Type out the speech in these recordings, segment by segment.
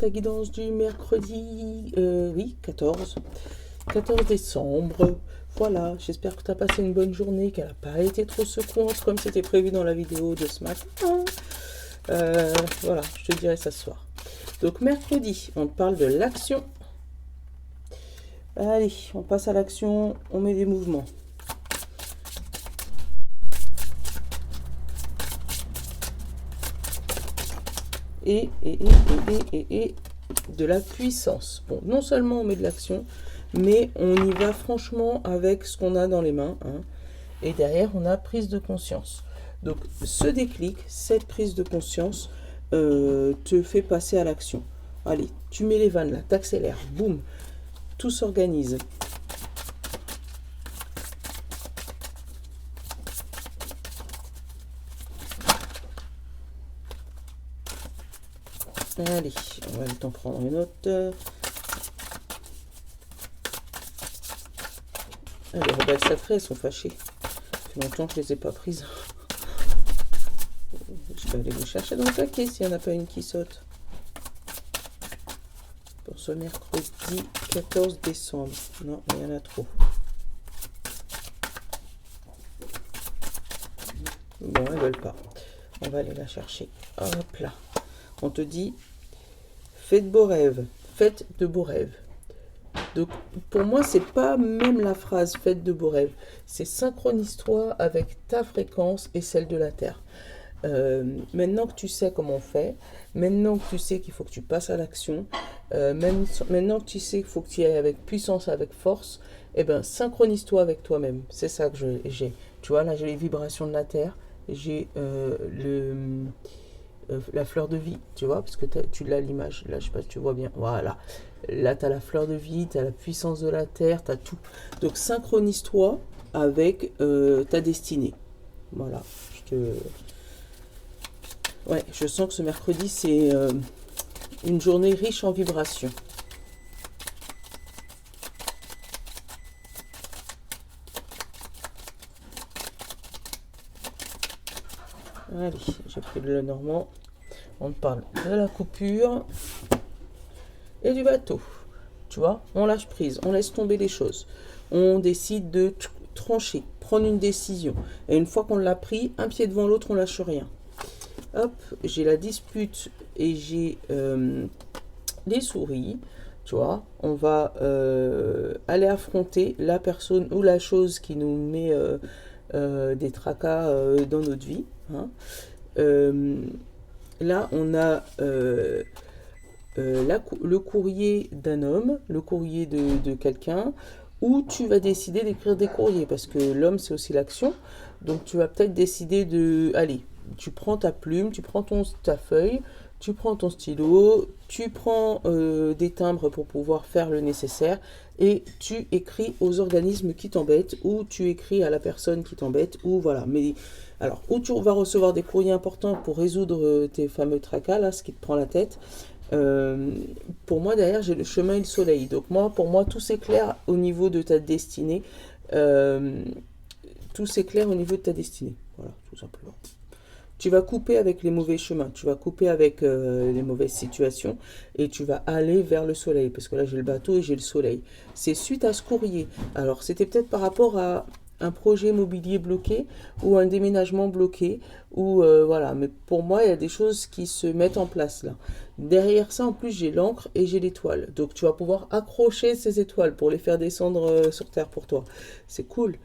ta guidance du mercredi, oui, 14 décembre. Voilà, j'espère que tu as passé une bonne journée, qu'elle n'a pas été trop secouante comme c'était prévu dans la vidéo de ce matin. Voilà, je te dirai ça ce soir. Donc mercredi, on parle de l'action. Allez, on passe à l'action, on met des mouvements. Et de la puissance. Bon, non seulement on met de l'action, mais on y va franchement avec ce qu'on a dans les mains. Hein. Et derrière, on a prise de conscience. Donc, ce déclic, cette prise de conscience, te fait passer à l'action. Allez, tu mets les vannes là, t'accélères, boum, tout s'organise. Allez, on va le temps prendre une note. Les rebelles sacrés, elles sont fâchées. Ça fait longtemps que je les ai pas prises. Je vais aller vous chercher dans le paquet s'il n'y en a pas une qui saute. Pour ce mercredi 14 décembre. Non, il y en a trop. Bon, elles veulent pas. On va aller la chercher. Hop là. On te dit, faites beaux rêves. Faites de beaux rêves. Donc, pour moi, c'est pas même la phrase « faites de beaux rêves ». C'est synchronise-toi avec ta fréquence et celle de la Terre. Maintenant que tu sais comment on fait, maintenant que tu sais qu'il faut que tu passes à l'action, maintenant que tu sais qu'il faut que tu y ailles avec puissance, avec force, eh ben, synchronise-toi avec toi-même. C'est ça que j'ai. Tu vois, là, j'ai les vibrations de la Terre, j'ai la fleur de vie, tu vois, parce que tu l'as l'image, là, je sais pas si tu vois bien, voilà. Là, tu as la fleur de vie, tu as la puissance de la terre, tu as tout. Donc, synchronise-toi avec ta destinée. Voilà. Ouais, je sens que ce mercredi, c'est une journée riche en vibrations. Allez, j'ai pris le Normand. On parle de la coupure et du bateau. Tu vois, on lâche prise, on laisse tomber les choses. On décide de trancher, prendre une décision. Et une fois qu'on l'a pris, un pied devant l'autre, on lâche rien. Hop, j'ai la dispute et j'ai les souris. Tu vois, on va aller affronter la personne ou la chose qui nous met des tracas dans notre vie. Hein. Là, on a le courrier d'un homme, le courrier de quelqu'un, où tu vas décider d'écrire des courriers, parce que l'homme, c'est aussi l'action. Donc, tu vas peut-être décider de... Allez, tu prends ta plume, tu prends ta feuille, tu prends ton stylo, tu prends des timbres pour pouvoir faire le nécessaire, et tu écris aux organismes qui t'embêtent, ou tu écris à la personne qui t'embête, ou voilà. Mais alors, où tu vas recevoir des courriers importants pour résoudre tes fameux tracas, là, ce qui te prend la tête. Pour moi, derrière, j'ai le chemin et le soleil. Donc, pour moi, tout s'éclaire au niveau de ta destinée. Tout s'éclaire au niveau de ta destinée. Voilà, tout simplement. Tu vas couper avec les mauvais chemins, tu vas couper avec les mauvaises situations et tu vas aller vers le soleil. Parce que là, j'ai le bateau et j'ai le soleil. C'est suite à ce courrier. Alors, c'était peut-être par rapport à un projet immobilier bloqué ou un déménagement bloqué. Ou voilà, mais pour moi, il y a des choses qui se mettent en place là. Derrière ça, en plus, j'ai l'encre et j'ai l'étoile. Donc, tu vas pouvoir accrocher ces étoiles pour les faire descendre sur Terre pour toi. C'est cool.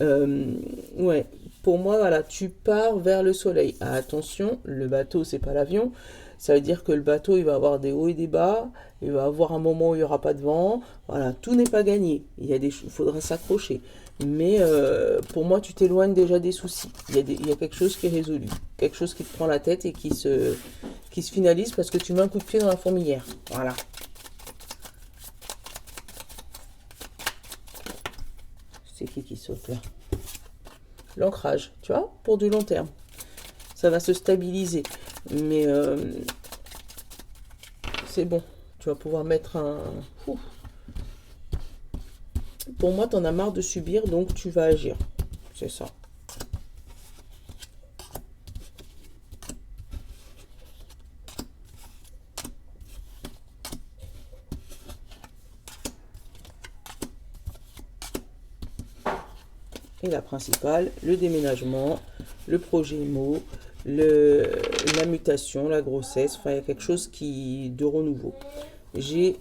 Ouais, pour moi, voilà, tu pars vers le soleil. Ah, attention, le bateau, c'est pas l'avion. Ça veut dire que le bateau, il va avoir des hauts et des bas. Il va avoir un moment où il n'y aura pas de vent. Voilà, tout n'est pas gagné. Il faudra s'accrocher. Mais pour moi, tu t'éloignes déjà des soucis. Il y a quelque chose qui est résolu. Quelque chose qui te prend la tête et qui se finalise parce que tu mets un coup de pied dans la fourmilière. Voilà. C'est qui saute là? L'ancrage, tu vois, pour du long terme. Ça va se stabiliser. Mais c'est bon. Tu vas pouvoir mettre un... Ouf. Pour moi, tu en as marre de subir, donc tu vas agir. C'est ça. et la principale, le déménagement, le projet IMO, la mutation, la grossesse, enfin il y a quelque chose de renouveau. J'ai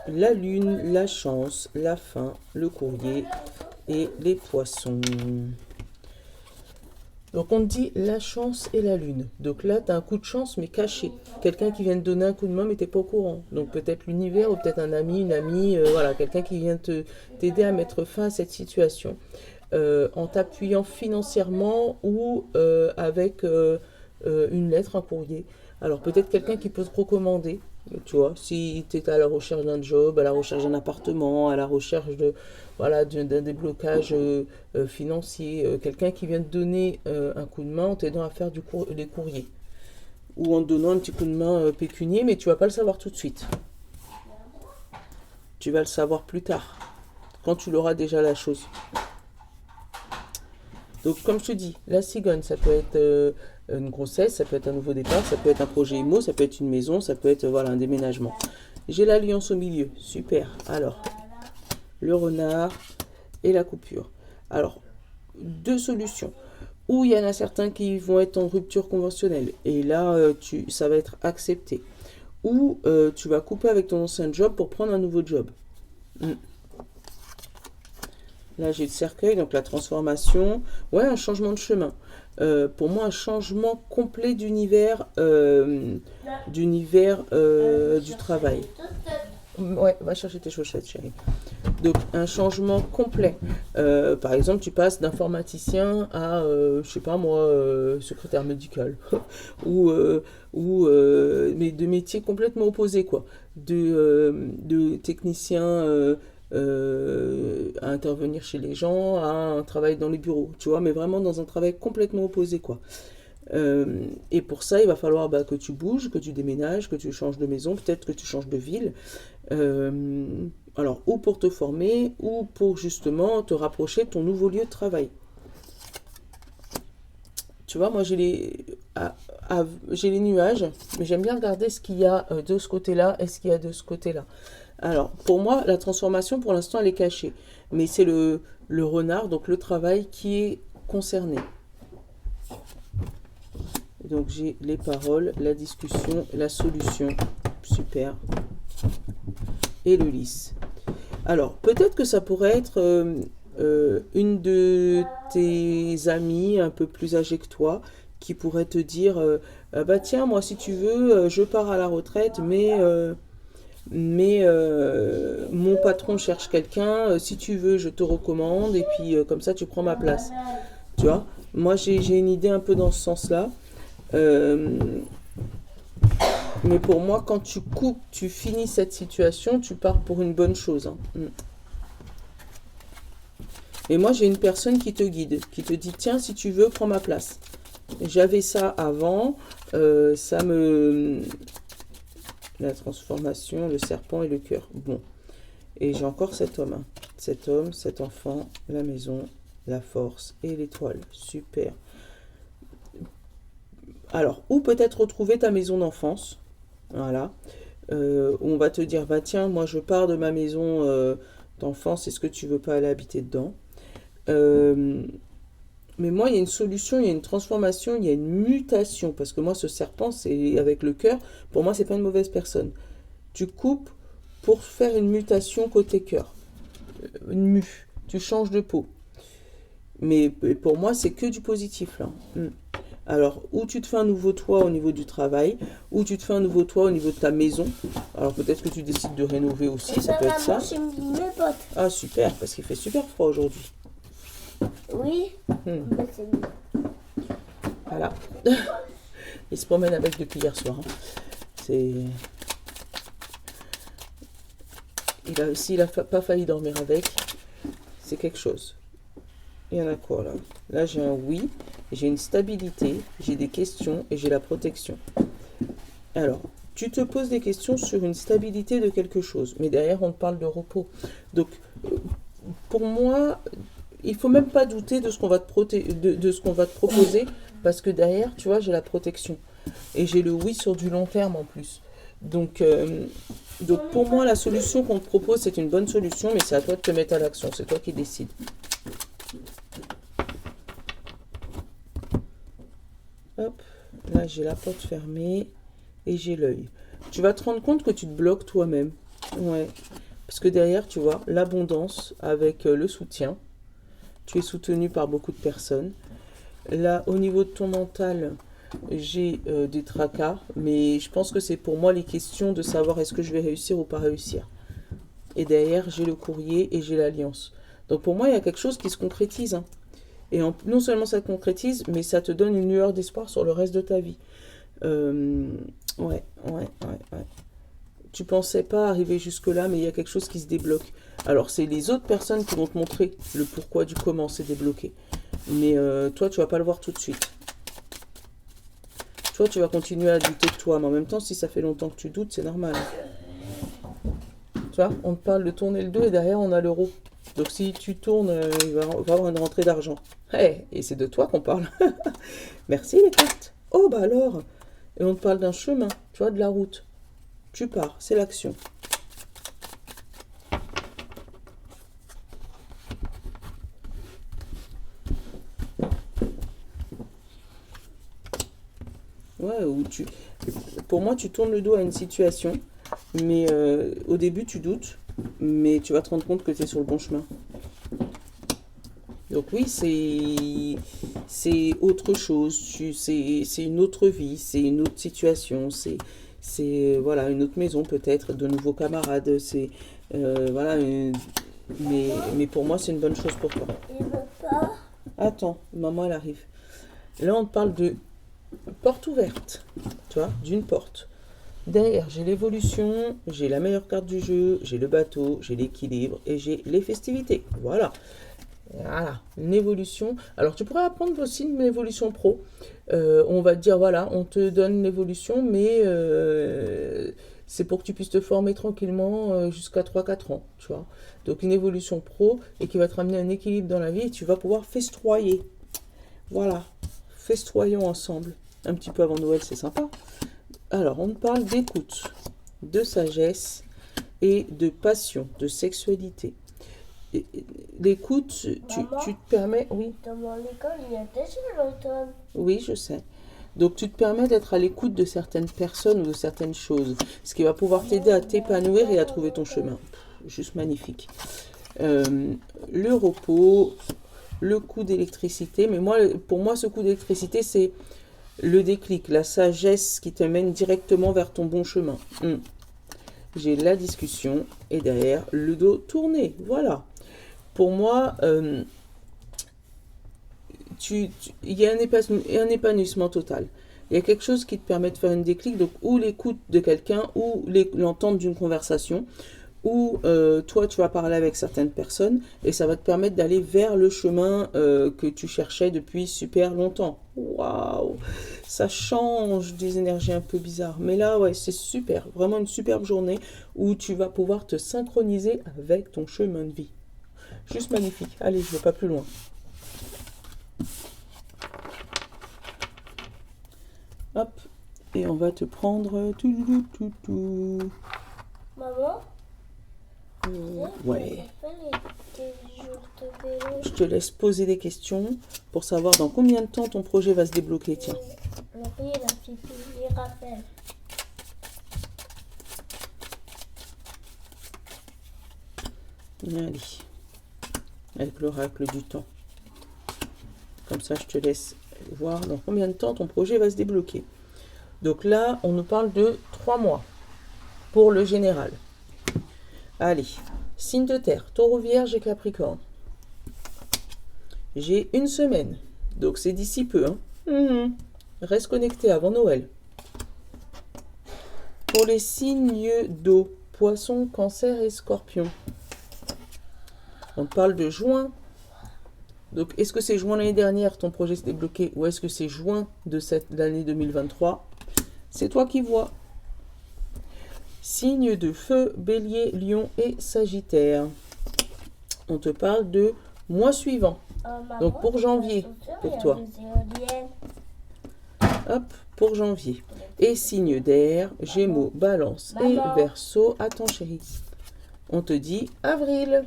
la lune, la chance, la fin, le courrier et les poissons. Donc on te dit la chance et la lune. Donc là, tu as un coup de chance mais caché. Quelqu'un qui vient te donner un coup de main mais tu n'es pas au courant. Donc peut-être l'univers ou peut-être un ami, une amie, voilà, quelqu'un qui vient t'aider à mettre fin à cette situation. En t'appuyant financièrement ou avec une lettre, un courrier. Alors peut-être quelqu'un qui peut te recommander. Tu vois, si tu es à la recherche d'un job, à la recherche d'un appartement, à la recherche voilà, d'un déblocage financier, quelqu'un qui vient te donner un coup de main en t'aidant à faire des courriers. Ou en te donnant un petit coup de main pécunier, mais tu vas pas le savoir tout de suite. Tu vas le savoir plus tard, quand tu l'auras déjà la chose. Donc comme je te dis, la cigogne, ça peut être une grossesse, ça peut être un nouveau départ, ça peut être un projet IMO, ça peut être une maison, ça peut être voilà, un déménagement. J'ai l'alliance au milieu, super. Alors, le renard et la coupure. Alors, deux solutions. Ou il y en a certains qui vont être en rupture conventionnelle, et là, ça va être accepté. Ou tu vas couper avec ton ancien job pour prendre un nouveau job. Là, j'ai le cercueil, donc la transformation. Ouais, un changement de chemin. Pour moi, un changement complet d'univers du travail. Ouais, va chercher tes chaussettes, chérie. Donc, un changement complet. Par exemple, tu passes d'informaticien à, je sais pas moi, secrétaire médical. Mais de métiers complètement opposés, quoi. De technicien à intervenir chez les gens, à un travail dans les bureaux, tu vois, mais vraiment dans un travail complètement opposé, quoi. Et pour ça, il va falloir que tu bouges, que tu déménages, que tu changes de maison, peut-être que tu changes de ville. Alors, ou pour te former, ou pour justement te rapprocher de ton nouveau lieu de travail. Tu vois, moi j'ai les nuages, mais j'aime bien regarder ce qu'il y a de ce côté-là et ce qu'il y a de ce côté-là. Alors, pour moi, la transformation, pour l'instant, elle est cachée. Mais c'est le renard, donc le travail, qui est concerné. Donc, j'ai les paroles, la discussion, la solution. Super. Et le lys. Alors, peut-être que ça pourrait être une de tes amies un peu plus âgée que toi qui pourrait te dire bah tiens, moi, si tu veux, je pars à la retraite, mais mon patron cherche quelqu'un, si tu veux je te recommande et puis comme ça tu prends ma place, tu vois. Moi j'ai une idée un peu dans ce sens là, mais pour moi quand tu coupes, tu finis cette situation, tu pars pour une bonne chose, hein. Et moi j'ai une personne qui te guide, qui te dit tiens, si tu veux, prends ma place. J'avais ça avant, ça me... La transformation, le serpent et le cœur. Bon. Et j'ai encore cet homme. Hein. Cet homme, cet enfant, la maison, la force et l'étoile. Super. Alors, ou peut-être retrouver ta maison d'enfance. Voilà. On va te dire, bah tiens, moi je pars de ma maison d'enfance, est-ce que tu veux pas aller habiter dedans? Mais moi, il y a une solution, il y a une transformation, il y a une mutation. Parce que moi, ce serpent, c'est avec le cœur. Pour moi, c'est pas une mauvaise personne. Tu coupes pour faire une mutation côté cœur. Une mue. Tu changes de peau. Mais pour moi, c'est que du positif, là. Alors, ou tu te fais un nouveau toit au niveau du travail, ou tu te fais un nouveau toit au niveau de ta maison. Alors, peut-être que tu décides de rénover aussi, ça peut être ça. Ah, super, parce qu'il fait super froid aujourd'hui. Oui. Voilà. Il se promène avec depuis hier soir. Hein. S'il n'a pas failli dormir avec, c'est quelque chose. Il y en a quoi là? Là j'ai un oui, j'ai une stabilité, j'ai des questions et j'ai la protection. Alors, tu te poses des questions sur une stabilité de quelque chose, mais derrière on te parle de repos. Donc, pour moi, il faut même pas douter de ce qu'on va de ce qu'on va te proposer, parce que derrière, tu vois, j'ai la protection. Et j'ai le oui sur du long terme en plus. Donc pour moi, la solution qu'on te propose, c'est une bonne solution, mais c'est à toi de te mettre à l'action. C'est toi qui décides. Hop, là j'ai la porte fermée et j'ai l'œil. Tu vas te rendre compte que tu te bloques toi-même. Ouais. Parce que derrière, tu vois, l'abondance avec le soutien. Tu es soutenu par beaucoup de personnes. Là, au niveau de ton mental, j'ai des tracas. Mais je pense que c'est pour moi les questions de savoir est-ce que je vais réussir ou pas réussir. Et derrière, j'ai le courrier et j'ai l'alliance. Donc pour moi, il y a quelque chose qui se concrétise. Hein. Et non seulement ça te concrétise, mais ça te donne une lueur d'espoir sur le reste de ta vie. Ouais. Tu pensais pas arriver jusque-là, mais il y a quelque chose qui se débloque. Alors, c'est les autres personnes qui vont te montrer le pourquoi du comment c'est débloqué. Mais toi, tu vas pas le voir tout de suite. Toi, tu vas continuer à douter de toi. Mais en même temps, si ça fait longtemps que tu doutes, c'est normal. Tu vois, on te parle de tourner le dos et derrière, on a l'euro. Donc, si tu tournes, il va y avoir une rentrée d'argent. Hey, et c'est de toi qu'on parle. Merci les cartes. Oh, bah alors. Et on te parle d'un chemin, tu vois, de la route. Tu pars, c'est l'action. Ouais, pour moi, tu tournes le dos à une situation, mais au début, tu doutes, mais tu vas te rendre compte que tu es sur le bon chemin. Donc oui, c'est autre chose, c'est une autre vie, c'est une autre situation, c'est voilà, une autre maison peut-être, de nouveaux camarades, c'est voilà, mais pour moi, c'est une bonne chose pour toi. Il veut pas. Attends, maman, elle arrive. Là, on te parle de porte ouverte, tu vois, d'une porte. Derrière, j'ai l'évolution, j'ai la meilleure carte du jeu, j'ai le bateau, j'ai l'équilibre et j'ai les festivités. Voilà. Voilà, une évolution. Alors, tu pourrais apprendre aussi une évolution pro. On va te dire, voilà, on te donne l'évolution, mais c'est pour que tu puisses te former tranquillement jusqu'à 3-4 ans, tu vois. Donc, une évolution pro et qui va te ramener un équilibre dans la vie et tu vas pouvoir festoyer. Voilà, festoyons ensemble. Un petit peu avant Noël, c'est sympa. Alors, on parle d'écoute, de sagesse et de passion, de sexualité. L'écoute, tu te permets... Oui. Dans mon école, il y a déjà l'automne. Oui, je sais. Donc, tu te permets d'être à l'écoute de certaines personnes ou de certaines choses, ce qui va pouvoir t'aider à t'épanouir et à trouver ton chemin. Juste magnifique. Le repos, le coup d'électricité. Mais moi, pour moi, ce coup d'électricité, c'est le déclic, la sagesse qui te mène directement vers ton bon chemin. J'ai la discussion et derrière, le dos tourné. Voilà. Pour moi, il y a un épanouissement total. Il y a quelque chose qui te permet de faire une déclic, donc ou l'écoute de quelqu'un, ou l'entente d'une conversation, ou toi, tu vas parler avec certaines personnes, et ça va te permettre d'aller vers le chemin que tu cherchais depuis super longtemps. Waouh! Ça change des énergies un peu bizarres. Mais là, ouais, c'est super. Vraiment une superbe journée où tu vas pouvoir te synchroniser avec ton chemin de vie. Juste magnifique. Allez, je ne vais pas plus loin. Hop. Et on va te prendre tout. Maman, Ouais. tes jours de vélo. Je te laisse poser des questions pour savoir dans combien de temps ton projet va se débloquer. Tiens. Laurie, la pipi, il rappelle. Allez. Avec l'oracle du temps. Comme ça, je te laisse voir dans combien de temps ton projet va se débloquer. Donc là, on nous parle de 3 mois pour le général. Allez, signe de terre, taureau, vierge et capricorne. J'ai 1 semaine, donc c'est d'ici peu. Hein. Reste connecté avant Noël. Pour les signes d'eau, poisson, cancer et scorpion. On parle de juin. Donc, est-ce que c'est juin l'année dernière, ton projet s'est débloqué, ou est-ce que c'est juin de l'année 2023? C'est toi qui vois. Signes de feu, bélier, lion et sagittaire. On te parle de mois suivant. Maman, Donc, pour janvier, pour toi. Hop, pour janvier. Et signes d'air, gémeaux, balance et verseau. Attends, chérie. On te dit avril.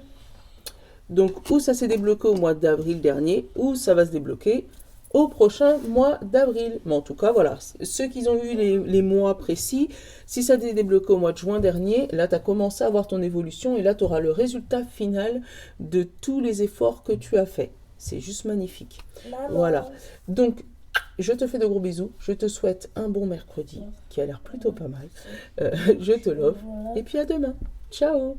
Donc, ou ça s'est débloqué au mois d'avril dernier, ou ça va se débloquer au prochain mois d'avril. Mais en tout cas, voilà, ceux qui ont eu les mois précis, si ça t'est débloqué au mois de juin dernier, là, tu as commencé à voir ton évolution et là, tu auras le résultat final de tous les efforts que tu as faits. C'est juste magnifique. Maman. Voilà. Donc, je te fais de gros bisous. Je te souhaite un bon mercredi qui a l'air plutôt pas mal. Je te l'offre. Voilà. Et puis à demain. Ciao.